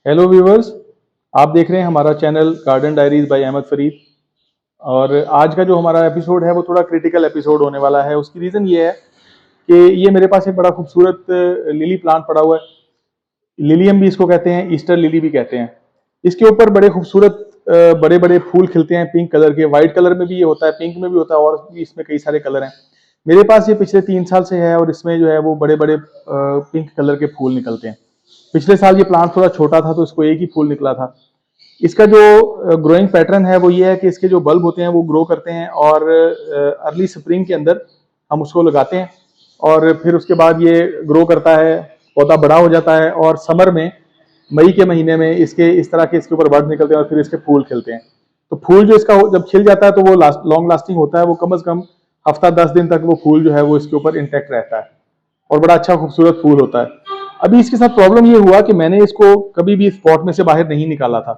Hello viewers. आप देख रहे हैं हमारा channel garden diaries by Ahmad Farid. और आज का जो हमारा एपिसोड है वो थोड़ा क्रिटिकल एपिसोड होने वाला है। उसकी रीज़न ये है कि ये मेरे पास एक बड़ा खूबसूरत लिली प्लांट पड़ा हुआ है। लिलियम भी इसको कहते हैं, ईस्टर लिली भी कहते हैं। इसके ऊपर बड़े खूबसूरत बड़े बड़े फूल खिलते हैं पिंक कलर के। वाइट कलर में भी ये होता है, पिंक में भी होता है, और भी इसमें कई सारे कलर हैं। मेरे पास ये पिछले 3 साल से है और इसमें जो है वो बड़े बड़े पिंक कलर के फूल निकलते हैं। पिछले साल ये प्लांट थोड़ा छोटा था तो इसको एक ही फूल निकला था। इसका जो ग्रोइंग पैटर्न है वो ये है कि इसके जो बल्ब होते हैं वो ग्रो करते हैं और अर्ली स्प्रिंग के अंदर हम उसको लगाते हैं और फिर उसके बाद ये ग्रो करता है, पौधा बड़ा हो जाता है और समर में मई के महीने में इसके इस तरह के इसके ऊपर बर्ड निकलते हैं और फिर इसके फूल खिलते हैं। तो फूल जो इसका जब खिल जाता है तो वो लॉन्ग लास्टिंग होता है। वो कम से कम हफ्ता 10 दिन तक वो फूल जो है वो इसके ऊपर इंटैक्ट रहता है और बड़ा अच्छा खूबसूरत फूल होता है। अभी इसके साथ प्रॉब्लम ये हुआ कि मैंने इसको कभी भी इस पॉट में से बाहर नहीं निकाला था।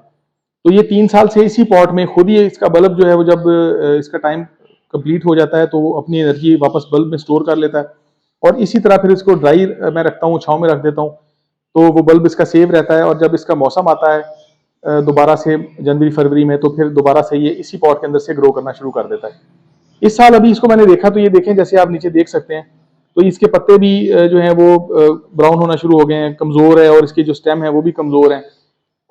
तो ये 3 साल से इसी पॉट में खुद ही इसका बल्ब जो है वो जब इसका टाइम कंप्लीट हो जाता है तो वो अपनी एनर्जी वापस बल्ब में स्टोर कर लेता है और इसी तरह फिर इसको ड्राई मैं रखता हूँ, छाँव में रख देता हूँ, तो वो बल्ब इसका सेव रहता है। और जब इसका मौसम आता है दोबारा से जनवरी फरवरी में, तो फिर दोबारा से ये इसी पॉट के अंदर से ग्रो करना शुरू कर देता है। इस साल अभी इसको मैंने देखा तो ये देखें, जैसे आप नीचे देख सकते हैं, तो इसके पत्ते भी जो हैं वो ब्राउन होना शुरू हो गए हैं, कमज़ोर है, और इसके जो स्टेम है वो भी कमज़ोर हैं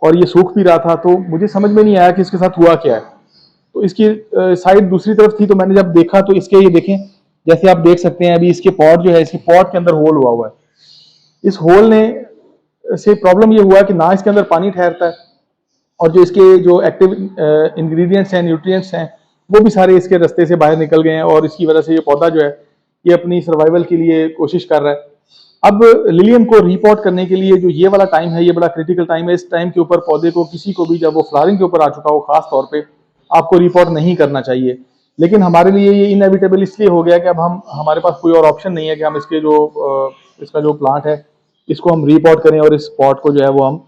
और ये सूख भी रहा था। तो मुझे समझ में नहीं आया कि इसके साथ हुआ क्या है। तो इसकी साइड दूसरी तरफ थी, तो मैंने जब देखा तो इसके ये देखें, जैसे आप देख सकते हैं अभी इसके पॉट जो है, इसके पॉट के अंदर होल हुआ है। इस होल ने से प्रॉब्लम ये हुआ कि ना इसके अंदर पानी ठहरता है और जो इसके जो एक्टिव इंग्रेडिएंट्स हैं, न्यूट्रिएंट्स हैं, वो भी सारे इसके रास्ते से बाहर निकल गए हैं और इसकी वजह से ये पौधा जो है ये अपनी सर्वाइवल के लिए कोशिश कर रहा है। अब लिलियम को रिपोर्ट करने के लिए जो ये वाला टाइम है, ये बड़ा क्रिटिकल टाइम है। इस टाइम के ऊपर पौधे को, किसी को भी, जब वो फ्लावरिंग के ऊपर आ चुका हो, खास तौर पे आपको रिपोर्ट नहीं करना चाहिए। लेकिन हमारे लिए ये इनएविटेबल इसलिए हो गया कि अब हमारे पास कोई और ऑप्शन नहीं है कि हम इसके जो इसका जो प्लांट है इसको हम रिपोर्ट करें और इस पॉट को जो है वो हम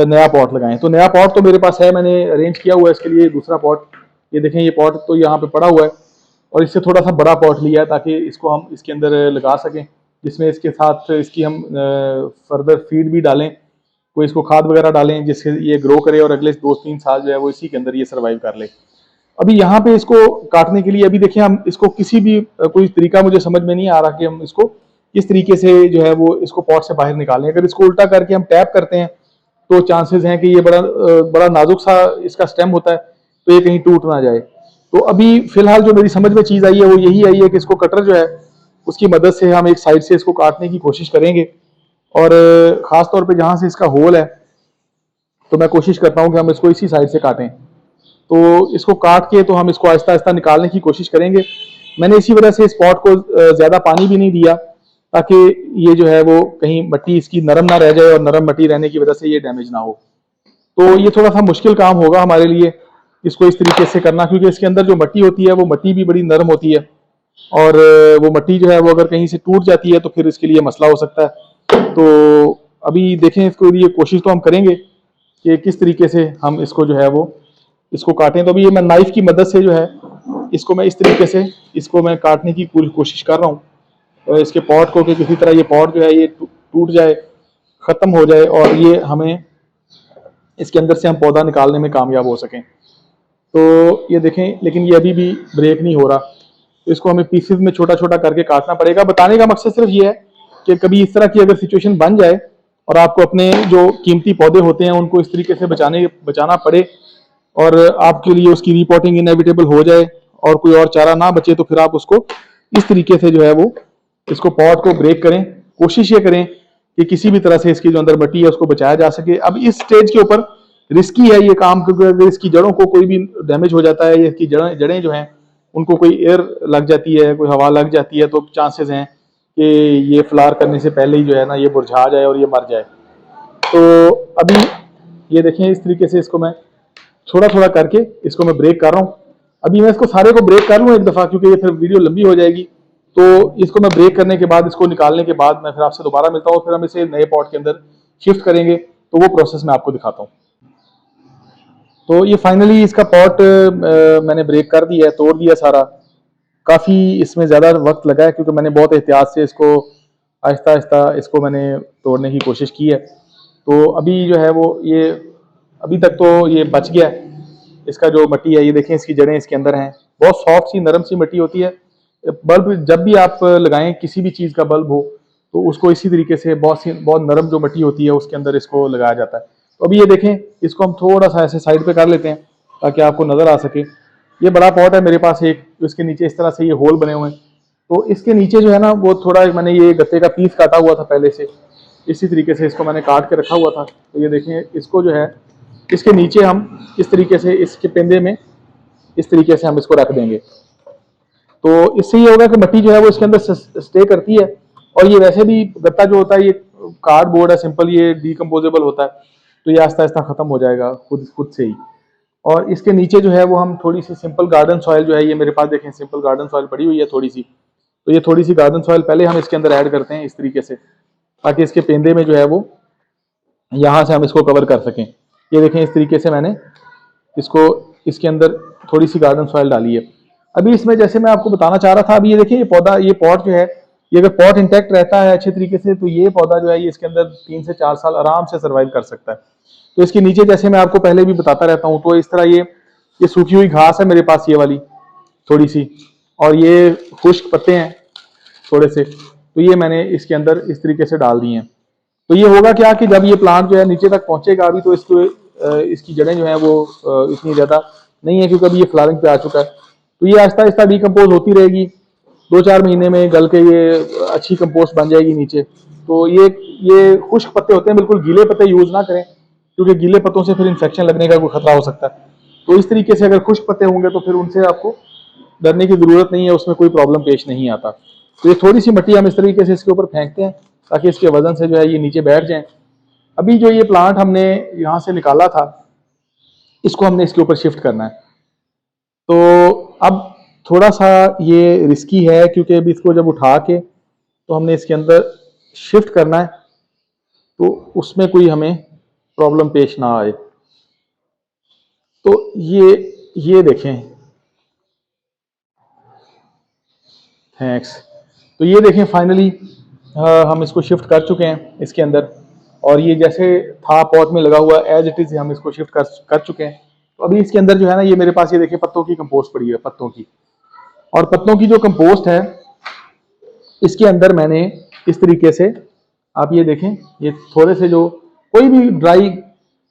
नया पॉट लगाएं। तो नया पॉट तो मेरे पास है, मैंने अरेंज किया हुआ है इसके लिए दूसरा पॉट। ये देखें, ये पॉट तो यहाँ पे पड़ा हुआ है और इससे थोड़ा सा बड़ा पॉट लिया है ताकि इसको हम इसके अंदर लगा सकें, जिसमें इसके साथ इसकी हम फर्दर फीड भी डालें, कोई इसको खाद वगैरह डालें जिससे ये ग्रो करे और अगले 2-3 साल जो है वो इसी के अंदर ये सर्वाइव कर ले। अभी यहाँ पे इसको काटने के लिए, अभी देखिए, हम इसको किसी भी कोई तरीका मुझे समझ में नहीं आ रहा कि हम इसको किस तरीके से जो है वो इसको पॉट से बाहर निकालें। अगर इसको उल्टा करके हम टैप करते हैं तो चांसेस हैं कि ये बड़ा नाजुक सा इसका स्टेम होता है, तो ये कहीं टूट ना जाए। तो अभी फिलहाल जो मेरी समझ में चीज़ आई है वो यही आई है कि इसको कटर जो है उसकी मदद से हम एक साइड से इसको काटने की कोशिश करेंगे और ख़ास तौर पे जहाँ से इसका होल है, तो मैं कोशिश करता हूँ कि हम इसको इसी साइड से काटें। तो इसको काट के तो हम इसको आहिस्ता आहिस्ता निकालने की कोशिश करेंगे। मैंने इसी वजह से इस पॉट को ज़्यादा पानी भी नहीं दिया ताकि ये जो है वो कहीं मिट्टी इसकी नरम ना रह जाए और नरम मिट्टी रहने की वजह से ये डैमेज ना हो। तो ये थोड़ा सा मुश्किल काम होगा हमारे लिए इसको इस तरीके से करना, क्योंकि इसके अंदर जो मिट्टी होती है वो मिट्टी भी बड़ी नरम होती है और वो मिट्टी जो है वो अगर कहीं से टूट जाती है तो फिर इसके लिए मसला हो सकता है। तो अभी देखें, इसको लिए कोशिश तो हम करेंगे कि किस तरीके से हम इसको जो है वो इसको काटें। तो अभी ये मैं नाइफ की मदद से जो है इसको मैं इस तरीके से इसको मैं काटने की पूरी कोशिश कर रहा हूँ इसके पॉट को, कि किसी तरह ये पॉट जो है ये टूट जाए, ख़त्म हो जाए और ये हमें इसके अंदर से हम पौधा निकालने में कामयाब हो सकें। तो ये देखें, लेकिन ये अभी भी ब्रेक नहीं हो रहा, तो इसको हमें पीसेस में छोटा छोटा करके काटना पड़ेगा। बताने का मकसद सिर्फ ये है कि कभी इस तरह की अगर सिचुएशन बन जाए और आपको अपने जो कीमती पौधे होते हैं उनको इस तरीके से बचाना पड़े और आपके लिए उसकी रिपोर्टिंग इनएविटेबल हो जाए और कोई और चारा ना बचे, तो फिर आप उसको इस तरीके से जो है वो इसको पॉट को ब्रेक करें। कोशिश ये करें कि किसी भी तरह से इसकी जो अंदर मिट्टी है उसको बचाया जा सके। अब इस स्टेज के ऊपर रिस्की है ये काम, क्योंकि अगर इसकी जड़ों को कोई भी डैमेज हो जाता है या इसकी जड़ें जो हैं उनको कोई एयर लग जाती है, कोई हवा लग जाती है, तो चांसेस हैं कि ये फ्लावर करने से पहले ही जो है ना ये मुरझा जाए और ये मर जाए। तो अभी ये देखें, इस तरीके से इसको मैं थोड़ा थोड़ा करके इसको मैं ब्रेक कर रहा हूँ। अभी मैं इसको सारे को ब्रेक कर लूँ एक दफ़ा, क्योंकि ये फिर वीडियो लंबी हो जाएगी। तो इसको मैं ब्रेक करने के बाद, इसको निकालने के बाद मैं फिर आपसे दोबारा मिलता हूँ, फिर हम इसे नए पॉट के अंदर शिफ्ट करेंगे, तो वो प्रोसेस मैं आपको दिखाता हूँ। तो ये फाइनली इसका पॉट मैंने ब्रेक कर दिया है, तोड़ दिया सारा। काफ़ी इसमें ज़्यादा वक्त लगा है क्योंकि मैंने बहुत एहतियात से इसको आहिस्ता आहिस्ता इसको मैंने तोड़ने की कोशिश की है। तो अभी जो है वो ये अभी तक तो ये बच गया है। इसका जो मिट्टी है ये देखें, इसकी जड़ें इसके अंदर हैं, बहुत सॉफ्ट सी नरम सी मिट्टी होती है। बल्ब जब भी आप लगाएं, किसी भी चीज़ का बल्ब हो, तो उसको इसी तरीके से बहुत नरम जो मिट्टी होती है उसके अंदर इसको लगाया जाता है। तो अभी ये देखें, इसको हम थोड़ा सा ऐसे साइड पे कर लेते हैं ताकि आपको नज़र आ सके। ये बड़ा पॉट है मेरे पास एक, इसके नीचे इस तरह से ये होल बने हुए हैं। तो इसके नीचे जो है ना वो थोड़ा मैंने ये गत्ते का पीस काटा हुआ था पहले से, इसी तरीके से इसको मैंने काट के रखा हुआ था। तो ये देखें, इसको जो है इसके नीचे हम इस तरीके से इसके पेंदे में इस तरीके से हम इसको रख देंगे। तो इससे ये होगा कि मिट्टी जो है वो इसके अंदर स्टे करती है। और ये वैसे भी गत्ता जो होता है ये कार्डबोर्ड है, सिंपल, ये डीकम्पोजेबल होता है, तो ये आहिस्ता आहिस्ता खत्म हो जाएगा खुद से ही। और इसके नीचे जो है वो हम थोड़ी सी सिंपल गार्डन सॉइल जो है, ये मेरे पास देखें सिंपल गार्डन सॉइल पड़ी हुई है थोड़ी सी, तो ये थोड़ी सी गार्डन सॉइल पहले हम इसके अंदर ऐड करते हैं इस तरीके से, ताकि इसके पेंदे में जो है वो यहाँ से हम इसको कवर कर सकें। ये देखें, इस तरीके से मैंने इसको इसके अंदर थोड़ी सी गार्डन सॉइल डाली है। अभी इसमें जैसे मैं आपको बताना चाह रहा था, अभी ये देखिए, ये पौधा, ये पॉट जो है, ये अगर पॉट इंटैक्ट रहता है अच्छे तरीके से, तो ये पौधा जो है ये इसके अंदर 3 से 4 साल आराम से सर्वाइव कर सकता है। तो इसके नीचे जैसे मैं आपको पहले भी बताता रहता हूँ, तो इस तरह ये सूखी हुई घास है मेरे पास, ये वाली थोड़ी सी, और ये खुश्क पत्ते हैं थोड़े से, तो ये मैंने इसके अंदर इस तरीके से डाल दिए हैं। तो ये होगा क्या कि जब ये प्लांट जो है नीचे तक पहुंचेगा अभी, तो इसको इसकी जड़ें जो है वो इतनी ज़्यादा नहीं है, क्योंकि अभी ये फ्लावरिंग पे आ चुका है। तो ये आहिस्ता आहिस्ता डिकम्पोज होती रहेगी, 2-4 महीने में गल के ये अच्छी कंपोस्ट बन जाएगी नीचे। तो ये खुश्क पत्ते होते हैं, बिल्कुल गीले पत्ते यूज़ ना करें, क्योंकि गीले पत्तों से फिर इन्फेक्शन लगने का कोई खतरा हो सकता है। तो इस तरीके से अगर खुश्क पत्ते होंगे तो फिर उनसे आपको डरने की ज़रूरत नहीं है, उसमें कोई प्रॉब्लम पेश नहीं आता। तो ये थोड़ी सी मिट्टी हम इस तरीके से इसके ऊपर फेंकते हैं ताकि इसके वजन से जो है ये नीचे बैठ जाए। अभी जो ये प्लांट हमने यहाँ से निकाला था, इसको हमने इसके ऊपर शिफ्ट करना है। तो अब थोड़ा सा ये रिस्की है, क्योंकि अभी इसको जब उठा के तो हमने इसके अंदर शिफ्ट करना है, तो उसमें कोई हमें प्रॉब्लम पेश ना आए। तो ये देखें, थैंक्स। तो ये देखें, फाइनली हम इसको शिफ्ट कर चुके हैं इसके अंदर, और ये जैसे था पॉट में लगा हुआ एज इट इज हम इसको शिफ्ट कर चुके हैं। तो अभी इसके अंदर जो है ना, ये मेरे पास ये देखिए पत्तों की कंपोस्ट पड़ी है, पत्तों की, और पत्तों की जो कंपोस्ट है इसके अंदर मैंने इस तरीके से, आप ये देखें, ये थोड़े से जो कोई भी ड्राई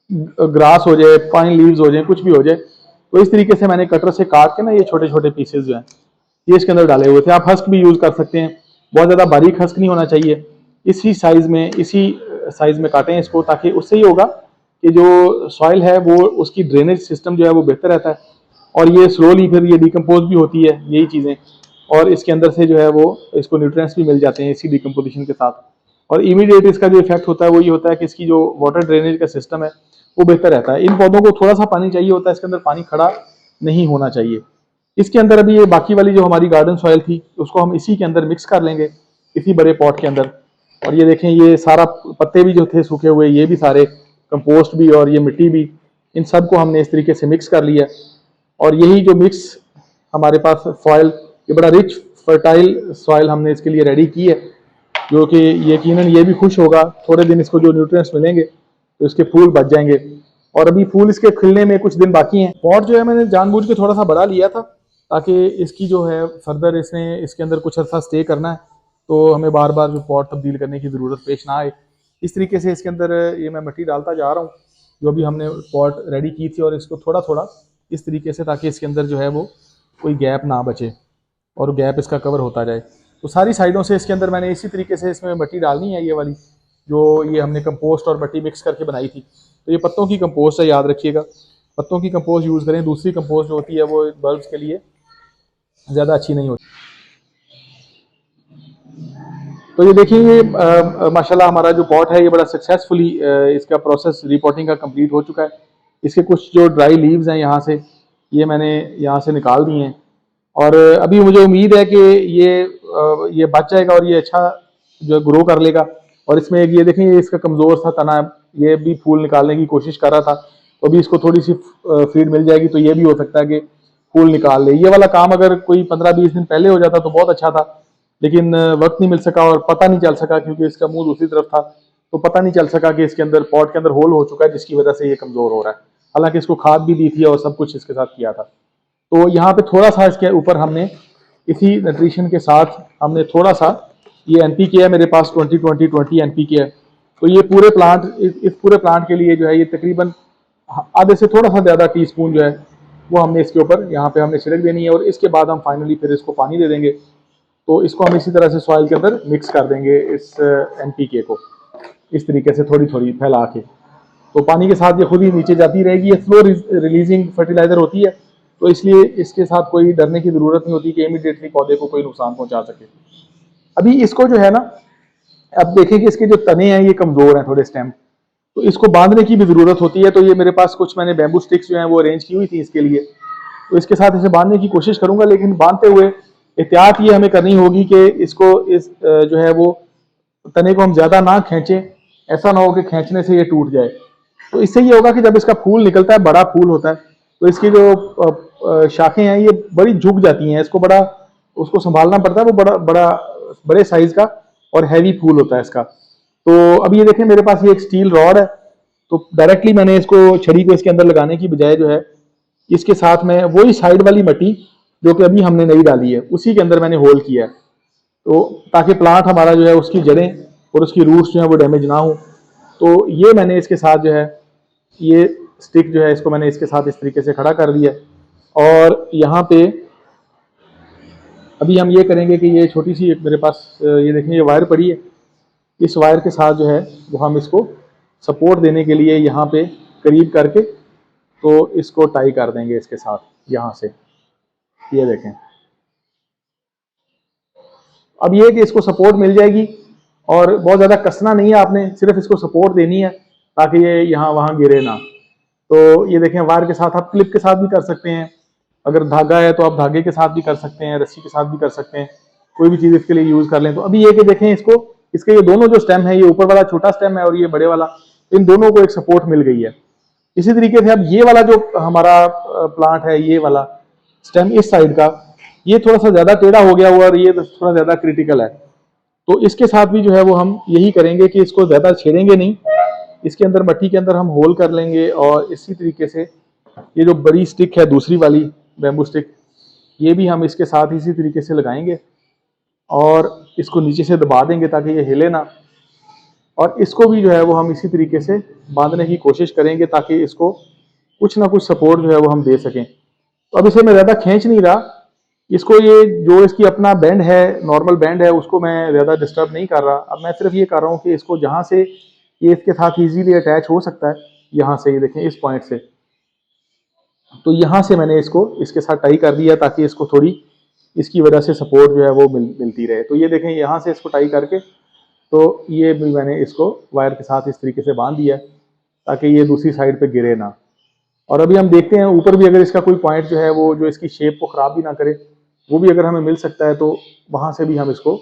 ग्रास हो जाए, पाइन लीव्स हो जाए, कुछ भी हो जाए, तो इस तरीके से मैंने कटर से काट के ना ये छोटे छोटे पीसेज जो हैं ये इसके अंदर डाले हुए थे। आप हस्क भी यूज कर सकते हैं, बहुत ज़्यादा बारीक हस्क नहीं होना चाहिए, इसी साइज में काटें इसको, ताकि उससे ही होगा कि जो सॉइल है वो उसकी ड्रेनेज सिस्टम जो है वो बेहतर रहता है, और ये स्लोली फिर ये डिकम्पोज भी होती है यही चीज़ें, और इसके अंदर से जो है वो इसको न्यूट्रिएंट्स भी मिल जाते हैं इसी डिकम्पोजिशन के साथ। और इमीडिएट इसका जो इफेक्ट होता है वो ये होता है कि इसकी जो वाटर ड्रेनेज का सिस्टम है वो बेहतर रहता है। इन पौधों को थोड़ा सा पानी चाहिए होता है, इसके अंदर पानी खड़ा नहीं होना चाहिए। इसके अंदर अभी ये बाकी वाली जो हमारी गार्डन सॉइल थी उसको हम इसी के अंदर मिक्स कर लेंगे, इसी बड़े पॉट के अंदर। और ये देखें, ये सारा पत्ते भी जो थे सूखे हुए, ये भी सारे कंपोस्ट भी और ये मिट्टी भी, इन सब को हमने इस तरीके से मिक्स कर लिया। और यही जो मिक्स हमारे पास सॉइल, ये बड़ा रिच फर्टाइल सॉइल हमने इसके लिए रेडी की है, जो कि यकीनन ये भी खुश होगा। थोड़े दिन इसको जो न्यूट्रिएंट्स मिलेंगे तो इसके फूल बच जाएंगे, और अभी फूल इसके खिलने में कुछ दिन बाकी हैं। पॉट जो है मैंने जानबूझ के थोड़ा सा बड़ा लिया था, ताकि इसकी जो है फर्दर इसके अंदर कुछ अर्सा स्टे करना है, तो हमें बार बार जो पॉट तब्दील करने की ज़रूरत पेश ना आए। इस तरीके से इसके अंदर ये मैं मिट्टी डालता जा रहा हूँ जो भी हमने पॉट रेडी की थी, और इसको थोड़ा थोड़ा इस तरीके से, ताकि इसके अंदर जो है वो कोई गैप ना बचे और गैप इसका कवर होता जाए। तो सारी साइडों से इसके अंदर मैंने इसी तरीके से इसमें मिट्टी डालनी है, ये वाली जो ये हमने कंपोस्ट और मिट्टी मिक्स करके बनाई थी। तो ये पत्तों की कंपोस्ट है, याद रखिएगा, पत्तों की कंपोस्ट यूज़ करें। दूसरी कंपोस्ट जो होती है वो बल्ब्स के लिए ज़्यादा अच्छी नहीं होती। तो ये देखिए, ये माशाल्लाह हमारा जो पॉट है ये बड़ा सक्सेसफुली इसका प्रोसेस रिपोर्टिंग का कंप्लीट हो चुका है। इसके कुछ जो ड्राई लीव्स हैं यहाँ से, ये मैंने यहाँ से निकाल दिए हैं, और अभी मुझे उम्मीद है कि ये बच जाएगा और ये अच्छा जो ग्रो कर लेगा। और इसमें एक ये देखें, ये इसका कमज़ोर सा तना, ये भी फूल निकालने की कोशिश कर रहा था, तो अभी इसको थोड़ी सी फीड मिल जाएगी तो ये भी हो सकता है कि फूल निकाल ले। ये वाला काम अगर कोई 15-20 दिन पहले हो जाता तो बहुत अच्छा था, लेकिन वक्त नहीं मिल सका और पता नहीं चल सका, क्योंकि इसका मुंह दूसरी तरफ था, तो पता नहीं चल सका कि इसके अंदर पॉट के अंदर होल हो चुका है, जिसकी वजह से ये कमज़ोर हो रहा है। हालांकि इसको खाद भी दी थी और सब कुछ इसके साथ किया था। तो यहाँ पे थोड़ा सा इसके ऊपर हमने इसी न्यूट्रिशन के साथ हमने थोड़ा सा, ये एनपीके है मेरे पास 20-20-20 एनपीके है। तो ये पूरे प्लांट, इस पूरे प्लांट के लिए जो है ये तकरीबन आधे से थोड़ा सा ज़्यादा टीस्पून जो है वो हमने इसके ऊपर यहाँ पे हमने छिड़क देनी है। और इसके बाद हम फाइनली फिर इसको पानी दे देंगे। तो इसको हम इसी तरह से सॉइल के अंदर मिक्स कर देंगे, इस एनपीके को इस तरीके से थोड़ी थोड़ी फैला के। तो पानी के साथ ये खुद ही नीचे जाती रहेगी। ये फ्लो रिलीजिंग फर्टिलाइजर होती है, तो इसलिए इसके साथ कोई डरने की जरूरत नहीं होती कि इमीडिएटली पौधे को कोई नुकसान पहुंचा सके। अभी इसको जो है ना, अब देखें कि इसके जो तने हैं ये कमजोर हैं थोड़े स्टेम, तो इसको बांधने की भी जरूरत होती है। तो ये मेरे पास कुछ मैंने बैम्बू स्टिक्स जो हैं वो अरेंज की हुई थी इसके लिए। तो इसके साथ इसे बांधने की कोशिश करूंगा, लेकिन बांधते हुए एहतियात ये हमें करनी होगी कि इसको इस जो है वो तने को हम ज्यादा ना खींचें, ऐसा ना हो कि खींचने से ये टूट जाए। तो इससे ये होगा कि जब इसका फूल निकलता है, बड़ा फूल होता है, तो इसकी जो शाखें हैं ये बड़ी झुक जाती हैं, इसको बड़ा उसको संभालना पड़ता है, वो बड़ा बड़ा बड़े साइज का और हैवी फूल होता है इसका। तो अब ये देखें मेरे पास ये एक स्टील रॉड है, तो डायरेक्टली मैंने इसको छड़ी को इसके अंदर लगाने की बजाय जो है इसके साथ में वही साइड वाली मट्टी जो कि अभी हमने नहीं डाली है उसी के अंदर मैंने होल किया है, तो ताकि प्लांट हमारा जो है उसकी जड़ें और उसकी रूट्स जो है वो डैमेज ना हो। तो ये मैंने इसके साथ जो है ये स्टिक जो है इसको मैंने इसके साथ इस तरीके से खड़ा कर दिया। और यहाँ पे अभी हम ये करेंगे कि ये छोटी सी एक मेरे पास ये देखें ये वायर पड़ी है, इस वायर के साथ जो है वो हम इसको सपोर्ट देने के लिए यहाँ पे करीब करके तो इसको टाई कर देंगे इसके साथ यहाँ से। ये देखें, अब ये कि इसको सपोर्ट मिल जाएगी और बहुत ज़्यादा कसना नहीं है आपने, सिर्फ इसको सपोर्ट देनी है ताकि ये यहाँ वहाँ गिरे ना। तो ये देखें वायर के साथ आप क्लिप के साथ भी कर सकते हैं, अगर धागा है तो आप धागे के साथ भी कर सकते हैं, रस्सी के साथ भी कर सकते हैं, कोई भी चीज़ इसके लिए यूज़ कर लें। तो अभी ये कि देखें इसको, इसके ये दोनों जो स्टेम है, ये ऊपर वाला छोटा स्टेम है और ये बड़े वाला, इन दोनों को एक सपोर्ट मिल गई है। इसी तरीके से अब ये वाला जो हमारा प्लांट है, ये वाला स्टेम इस साइड का, ये थोड़ा सा ज्यादा टेढ़ा हो गया हुआ और ये थोड़ा ज्यादा क्रिटिकल है। तो इसके साथ भी जो है वो हम यही करेंगे कि इसको ज्यादा छेड़ेंगे नहीं, इसके अंदर मट्टी के अंदर हम होल कर लेंगे। और इसी तरीके से ये जो बड़ी स्टिक है दूसरी वाली बैम्बू स्टिक, ये भी हम इसके साथ इसी तरीके से लगाएंगे और इसको नीचे से दबा देंगे ताकि ये हिले ना। और इसको भी जो है वो हम इसी तरीके से बांधने की कोशिश करेंगे ताकि इसको कुछ ना कुछ सपोर्ट जो है वो हम दे सकें। तो अब इसे मैं ज़्यादा खींच नहीं रहा, इसको ये जो इसकी अपना बैंड है, नॉर्मल बैंड है, उसको मैं ज़्यादा डिस्टर्ब नहीं कर रहा। अब मैं सिर्फ ये कर रहा हूँ कि इसको जहाँ से ये इसके साथ इजीली अटैच हो सकता है, यहाँ से ये देखें इस पॉइंट से, तो यहाँ से मैंने इसको इसके साथ टाई कर दिया ताकि इसको थोड़ी इसकी वजह से सपोर्ट जो है वो मिलती रहे। तो ये देखें यहाँ से इसको टाई करके तो ये भी मैंने इसको वायर के साथ इस तरीके से बांध दिया ताकि ये दूसरी साइड पे गिरे ना। और अभी हम देखते हैं ऊपर भी अगर इसका कोई पॉइंट जो है वो जो इसकी शेप को ख़राब भी ना करे, वो भी अगर हमें मिल सकता है तो वहाँ से भी हम इसको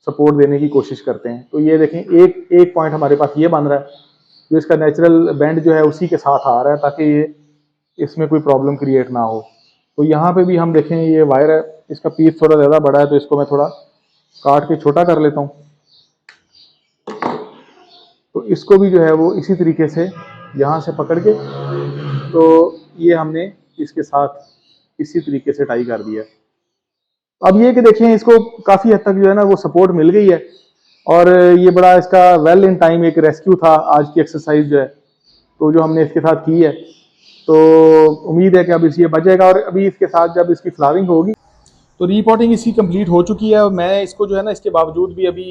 सपोर्ट देने की कोशिश करते हैं। तो ये देखें एक एक पॉइंट हमारे पास ये बन रहा है जो इसका नेचुरल बैंड जो है उसी के साथ आ रहा है ताकि ये इसमें कोई प्रॉब्लम क्रिएट ना हो। तो यहाँ पे भी हम देखें ये वायर है, इसका पीस थोड़ा ज़्यादा बड़ा है तो इसको मैं थोड़ा काट के छोटा कर लेता हूँ। तो इसको भी जो है वो इसी तरीके से यहाँ से पकड़ के तो ये हमने इसके साथ इसी तरीके से टाई कर दिया। अब ये कि देखें इसको काफ़ी हद तक जो है ना वो सपोर्ट मिल गई है और ये बड़ा इसका वेल इन टाइम एक रेस्क्यू था आज की एक्सरसाइज जो है तो जो हमने इसके साथ की है। तो उम्मीद है कि अब इस ये बच जाएगा और अभी इसके साथ जब इसकी फ्लावरिंग होगी तो रीपॉटिंग इसकी कंप्लीट हो चुकी है। और मैं इसको जो है ना इसके बावजूद भी अभी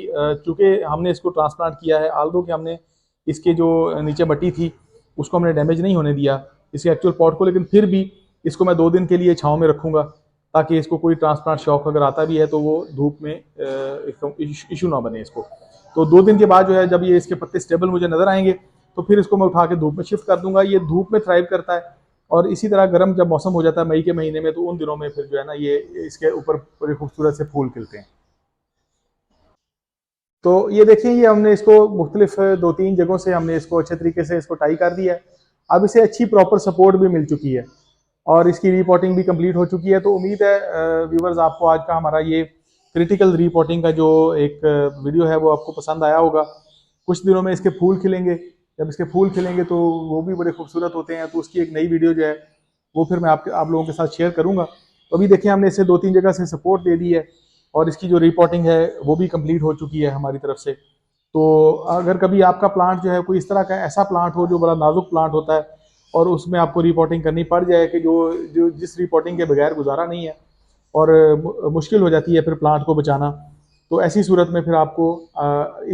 चूँकि हमने इसको ट्रांसप्लांट किया है, आल्दो कि हमने इसके जो नीचे मट्टी थी उसको हमने डैमेज नहीं होने दिया इसके एक्चुअल पॉट को, लेकिन फिर भी इसको मैं 2 दिन के लिए छाँव में रखूँगा ताकि इसको कोई ट्रांसप्लांट शॉक अगर आता भी है तो वो धूप में इशू ना बने इसको। तो 2 दिन के बाद जो है जब ये इसके पत्ते स्टेबल मुझे नज़र आएंगे तो फिर इसको मैं उठा के धूप में शिफ्ट कर दूंगा। ये धूप में थ्राइव करता है और इसी तरह गर्म जब मौसम हो जाता है मई के महीने में तो उन दिनों में फिर जो है ना ये इसके ऊपर बड़े खूबसूरत से फूल खिलते हैं। तो ये देखिए ये हमने इसको मुख्तलिफ 2-3 जगहों से हमने इसको अच्छे तरीके से इसको टाई कर दिया है। अब इसे अच्छी प्रॉपर सपोर्ट भी मिल चुकी है और इसकी रीपॉटिंग भी कंप्लीट हो चुकी है। तो उम्मीद है व्यूवर्स आपको आज का हमारा ये क्रिटिकल रीपॉटिंग का जो एक वीडियो है वो आपको पसंद आया होगा। कुछ दिनों में इसके फूल खिलेंगे। जब इसके फूल खिलेंगे तो वो भी बड़े खूबसूरत होते हैं, तो उसकी एक नई वीडियो जो है वो फिर मैं आप लोगों के साथ शेयर करूंगा। तो अभी देखिए हमने इसे 2-3 जगह से सपोर्ट दे दी है और इसकी जो रिपोर्टिंग है वो भी कंप्लीट हो चुकी है हमारी तरफ से। तो अगर कभी आपका प्लांट जो है कोई इस तरह का ऐसा प्लांट हो जो बड़ा नाजुक प्लांट होता है और उसमें आपको रिपोर्टिंग करनी पड़ जाए कि जो जो जिस रिपोर्टिंग के बगैर गुजारा नहीं है और मुश्किल हो जाती है फिर प्लांट को बचाना, तो ऐसी सूरत में फिर आपको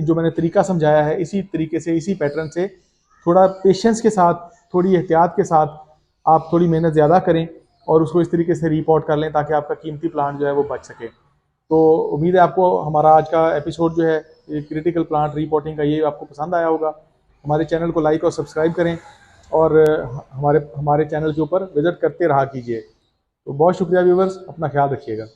जो मैंने तरीका समझाया है इसी तरीके से, इसी पैटर्न से थोड़ा पेशेंस के साथ, थोड़ी एहतियात के साथ आप थोड़ी मेहनत ज़्यादा करें और उसको इस तरीके से रिपोर्ट कर लें ताकि आपका कीमती प्लांट जो है वो बच सके। तो उम्मीद है आपको हमारा आज का एपिसोड जो है ये क्रिटिकल प्लांट रिपोर्टिंग का ये आपको पसंद आया होगा। हमारे चैनल को लाइक और सब्सक्राइब करें और हमारे हमारे चैनल के ऊपर विजिट करते रहा कीजिए। तो बहुत शुक्रिया व्यूवर्स, अपना ख्याल रखिएगा।